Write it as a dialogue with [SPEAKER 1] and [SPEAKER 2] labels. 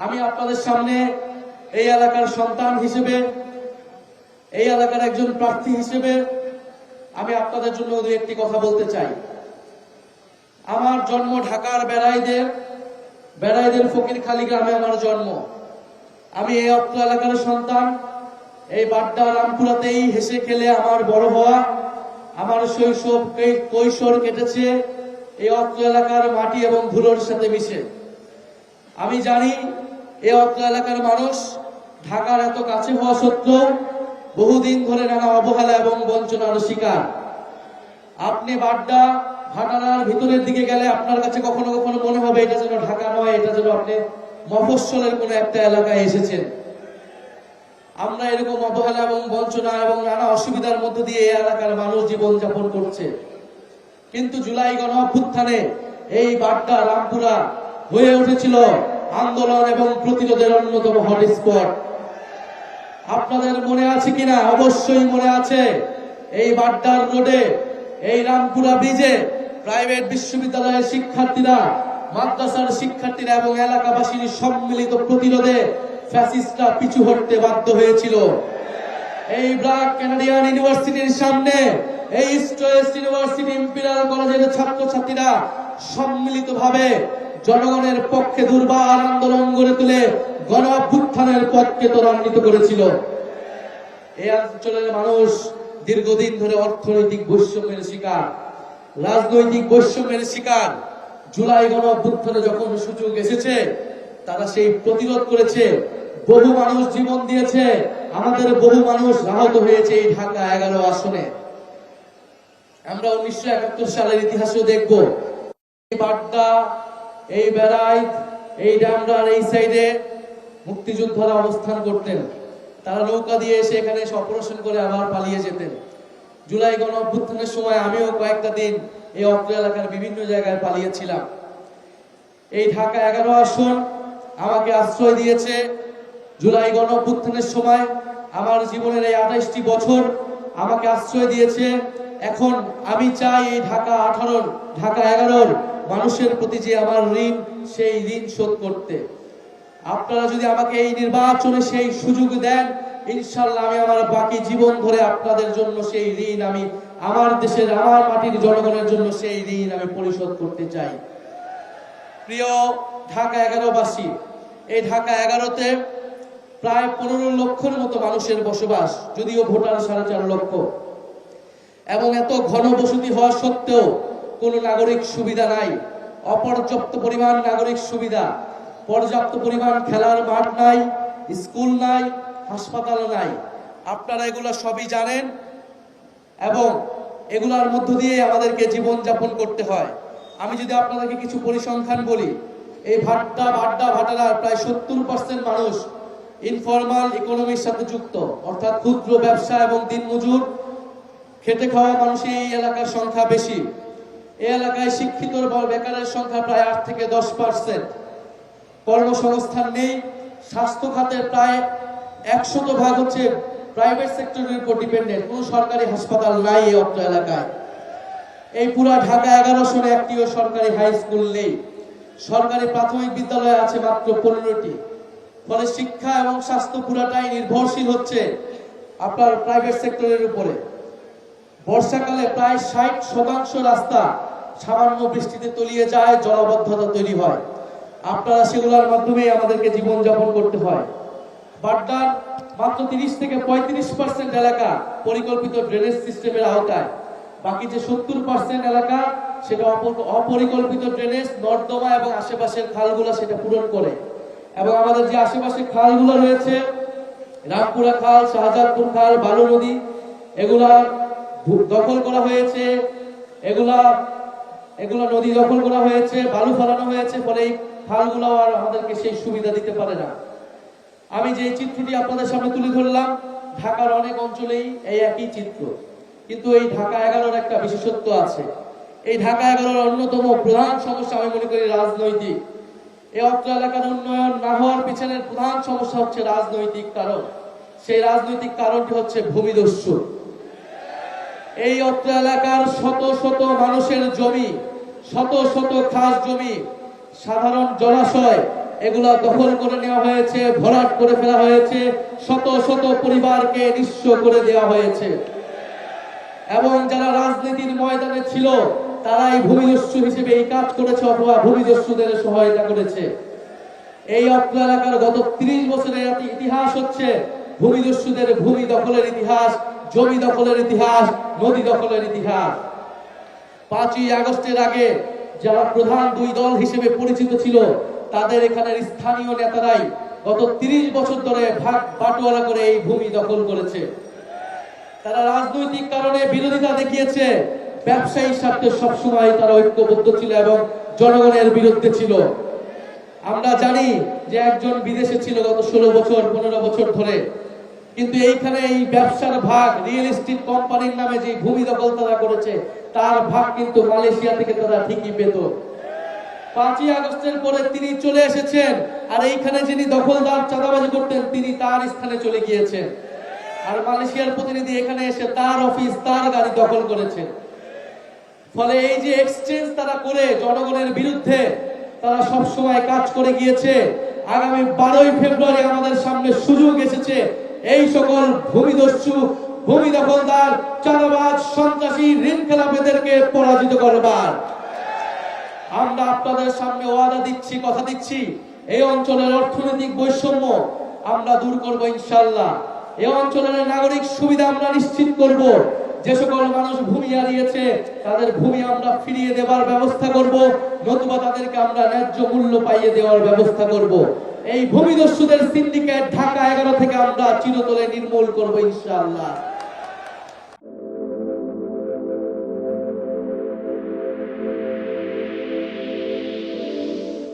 [SPEAKER 1] আমি আপনাদের সামনে এই এলাকার সন্তান হিসেবে, এই এলাকার একজন প্রার্থী হিসেবে আমি আপনাদের জন্য দুই একটি কথা বলতে চাই। আমার জন্ম ঢাকার বেড়াইদের ফকিরখালী গ্রামে আমার জন্ম। আমি এই অত্র এলাকার সন্তান। এই বাড্ডা রামপুরাতেই হেসে খেলে আমার বড় হওয়া, আমার শৈশব কৈশোর কেটেছে এই অত্র এলাকার মাটি এবং ধুলোর সাথে মিশে। আমি জানি এই অত্র এলাকার মানুষ ঢাকার এত কাছে হওয়া সত্ত্বেও বহুদিন ধরে নানা অবহেলা এবং বঞ্চনার শিকার। আপনি বাড্ডা ভাটারার ভিতরের দিকে গেলে আপনার কাছে কখনো কখনো মনে হবে এটা যেন ঢাকা নয়, এটা যেন আপনি মফস্বলের কোন একটা এলাকায় এসেছেন। আমরা এরকম অবহেলা এবং বঞ্চনা এবং নানা অসুবিধার মধ্য দিয়ে এই এলাকার মানুষ জীবনযাপন করছে। কিন্তু জুলাই গণঅভ্যুত্থানে এই বাড্ডা রামপুরা হয়ে উঠেছিল আন্দোলন এবং প্রতিরোধের অন্যতম হটস্পট। আপনাদের মনে আছে কিনা? অবশ্যই মনে আছে। এই বাড্ডার রোডে, এই রামপুরা ব্রিজে প্রাইভেট বিশ্ববিদ্যালয়ের শিক্ষার্থীরা, মাদ্রাসার শিক্ষার্থীরা এবং এলাকাবাসীর সম্মিলিত প্রতিরোধে ফ্যাসিস্টরা পিছু হটতে বাধ্য হয়েছিল। এই ব্র্যাক কানাডিয়ান ইউনিভার্সিটির সামনে, এই ইস্ট ওয়েস্ট ইউনিভার্সিটি ইম্পেরিয়াল কলেজের ছাত্রছাত্রীরা সম্মিলিতভাবে জনগণের পক্ষে দুর্বার আন্দোলন গড়ে তুলে গণঅভ্যুত্থানের পথকে ত্বরান্বিত করেছিল। এই অঞ্চলের মানুষ দীর্ঘদিন ধরে অর্থনৈতিক বৈষম্যের শিকার, রাজনৈতিক বৈষম্যের শিকার। জুলাই গণঅভ্যুত্থানে যখন সুযোগ এসেছে তারা সেই প্রতিরোধ করেছে। বহু মানুষ জীবন দিয়েছে, আমাদের বহু মানুষ আহত হয়েছে এই ঢাকা 11 আসনে। আমরা 1971 সালের ইতিহাসও দেখব। এই বাড্ডা, এই বেড়াইত, এই ডামরার এই সাইডে মুক্তিযোদ্ধারা অবস্থান করতেন। তারা নৌকা দিয়ে এসে এখানে অপারেশন করে আবার পালিয়ে যেতেন। জুলাই গণঅভ্যুত্থানের সময় আমিও কয়েকটা দিন এই অত্র এলাকার বিভিন্ন জায়গায় পালিয়েছিলাম। এই ঢাকা 11 আসন আমাকে আশ্রয় দিয়েছে। জুলাই গণঅভ্যুত্থানের সময় আমার জীবনের এই 28টি বছর আমাকে আশ্রয় দিয়েছে। এখন আমি চাই এই ঢাকা 11 মানুষের প্রতি যে আমার ঋণ, সেই ঋণ শোধ করতে। আপনারা যদি আমাকে এই নির্বাচনে সেই সুযোগ দেন, ইনশাআল্লাহ আমি আমার বাকি জীবন ধরে আপনাদের জন্য সেই ঋণ, আমি আমার দেশের, আমার মাটির জনগণের জন্য সেই ঋণ আমি পরিশোধ করতে চাই। প্রিয় ঢাকা 11 বাসী, এই ঢাকা 11তে প্রায় 15 লক্ষের মতো মানুষের বসবাস, যদিও ভোটার 4.5 লক্ষ। এবং এত ঘন বসতি হওয়া সত্ত্বেও কোনো নাগরিক সুবিধা নাই। অপর্যাপ্ত পরিমাণ নাগরিক সুবিধা, পর্যাপ্ত পরিমাণ খেলার মাঠ নাই, স্কুল নাই, হাসপাতাল নাই। আপনারা এগুলো সবই জানেন এবং এগুলোর মধ্য দিয়ে আমাদেরকে জীবন যাপন করতে হয়। আমি যদি আপনাদেরকে কিছু পরিসংখ্যান বলি, এই বাড্ডা ভাটারার প্রায় 70% মানুষ ইনফরমাল ইকোনমির সাথে যুক্ত, অর্থাৎ ক্ষুদ্র ব্যবসা এবং দিনমজুর খেটে খাওয়া মানুষ এই এলাকার সংখ্যা বেশি। এই এলাকায় শিক্ষিত বেকারের সংখ্যা প্রায় 8 থেকে 10%। কর্মসংস্থান নেই। স্বাস্থ্য খাতের প্রায় 100% হচ্ছে প্রাইভেট সেক্টরের উপর ডিপেন্ডেন্ট। কোনো সরকারি হাসপাতাল নাই এই অত্র এলাকায়। এই পুরা ঢাকা 11 আসনে একটিও সরকারি হাই স্কুল নেই। সরকারি প্রাথমিক বিদ্যালয় আছে মাত্র 15টি। ফলে শিক্ষা এবং স্বাস্থ্য পুরাটাই নির্ভরশীল হচ্ছে আপনার প্রাইভেট সেক্টরের উপরে। বর্ষাকালে প্রায় 60% রাস্তা সামান্য বৃষ্টিতে তলিয়ে যায়, জলাবদ্ধতা তৈরি হয়। আপনারা সেগুলোর মাধ্যমে আমাদেরকে জীবনযাপন করতে হয়। বাড্ডার মাত্র 30 থেকে 35% এলাকা পরিকল্পিত ড্রেনেজ সিস্টেমের আওতায়। বাকি যে 70% এলাকা সেটা অপরিকল্পিত ড্রেনেজ, নর্দমা এবং আশেপাশের খালগুলো সেটা পূরণ করে। এবং আমাদের যে আশেপাশে খালগুলো রয়েছে, রামপুরা খাল, শাহজাদপুর খাল, বালু নদী, এগুলা দখল করা হয়েছে। এগুলা নদী দখল করা হয়েছে, বালু ফেলানো হয়েছে। ফলে এই খালগুলো আর আমাদেরকে সেই সুবিধা দিতে পারে না। আমি যে চিত্রটি আপনাদের সামনে তুলে ধরলাম, ঢাকার অনেক অঞ্চলেই এই একই চিত্র। কিন্তু এই ঢাকা 11 একটা বিশেষত্ব আছে। এই ঢাকা 11 অন্যতম প্রধান সমস্যা আমি মনে করি রাজনৈতিক। এই অত্র এলাকার উন্নয়ন না হওয়ার পিছনের প্রধান সমস্যা হচ্ছে রাজনৈতিক কারণ। সেই রাজনৈতিক কারণটি হচ্ছে ভূমিদস্যু। এই অত্র এলাকার শত শত মানুষের জমি, শত শত খাস জমি, সাধারণ জলাশয় এগুলা দখল করে নেওয়া হয়েছে, ভরাট করে ফেলা হয়েছে, শত শত পরিবারকে নিঃস্ব করে দেওয়া হয়েছে। এবং যারা রাজনীতির ময়দানে ছিল তারাই ভূমিদস্যু হিসেবে এই কাজ করেছে অথবা ভূমিদস্যুদের সহায়তা করেছে। এই অত্র এলাকার গত 30 বছরের ইতিহাস হচ্ছে ভূমিদস্যুদের ভূমি দখলের ইতিহাস, জমি দখলের ইতিহাস, নদী দখলের ইতিহাস। 5ই আগস্টের আগে যারা প্রধান দুই দল হিসেবে পরিচিত ছিল তাদের এখানের স্থানীয় নেতারাই গত 30 বছর ধরে ভাগ বাটোয়ারা করে এই ভূমি দখল করেছে। তারা রাজনৈতিক কারণে বিরোধিতা দেখিয়েছে, ব্যবসায়ী স্বার্থে সবসময় তারা ঐক্যবদ্ধ ছিল এবং জনগণের বিরুদ্ধে ছিল। আমরা জানি যে একজন বিদেশে ছিল গত 16 বছর 15 বছর ধরে, কিন্তু এইখানে এই ব্যবসার ভাগ, রিয়েল এস্টেট কোম্পানির নামে যে ভূমি দখল তারা করেছে তার ভাগ কিন্তু মালয়েশিয়া থেকে তারা ঠিকই পেত। 5ই আগস্টের পরে তিনি চলে এসেছেন, আর এইখানে যিনি দখলদার চাঁদাবাজি করতেন তিনি তার স্থানে চলে গিয়েছেন, আর মালয়েশিয়ার প্রতিনিধি এখানে এসে তার অফিস, তার গাড়ি দখল করেছেন। ফলে এই যে এক্সচেঞ্জ তারা করে জনগণের বিরুদ্ধে তারা সব সময় কাজ করে গিয়েছে। আগামী 12ই ফেব্রুয়ারি আমাদের সামনে সুযোগ এসেছে এই সকল ভূমিদস্যু, ভূমি দখলদার, চাঁদাবাজ, সন্ত্রাসী, ঋণ খেলাপিদেরকে পরাজিত করবার। আমরা আপনাদের সামনে ওয়াদা দিচ্ছি, কথা দিচ্ছি, এই অঞ্চলের অর্থনৈতিক বৈষম্য আমরা দূর করব ইনশাআল্লাহ। এই অঞ্চলের নাগরিক সুবিধা আমরা নিশ্চিত করব। যে সকল মানুষ ভূমি হারিয়েছে তাদের ভূমি আমরা ফিরিয়ে দেওয়ার ব্যবস্থা করব, নতুবা তাদেরকে আমরা ন্যায্য মূল্য পাইয়ে দেওয়ার ব্যবস্থা করব। এই ভূমিদস্যুদের সিন্ডিকেট ঢাকা 11 থেকে আমরা চিরতরে নির্মূল করব ইনশাআল্লাহ।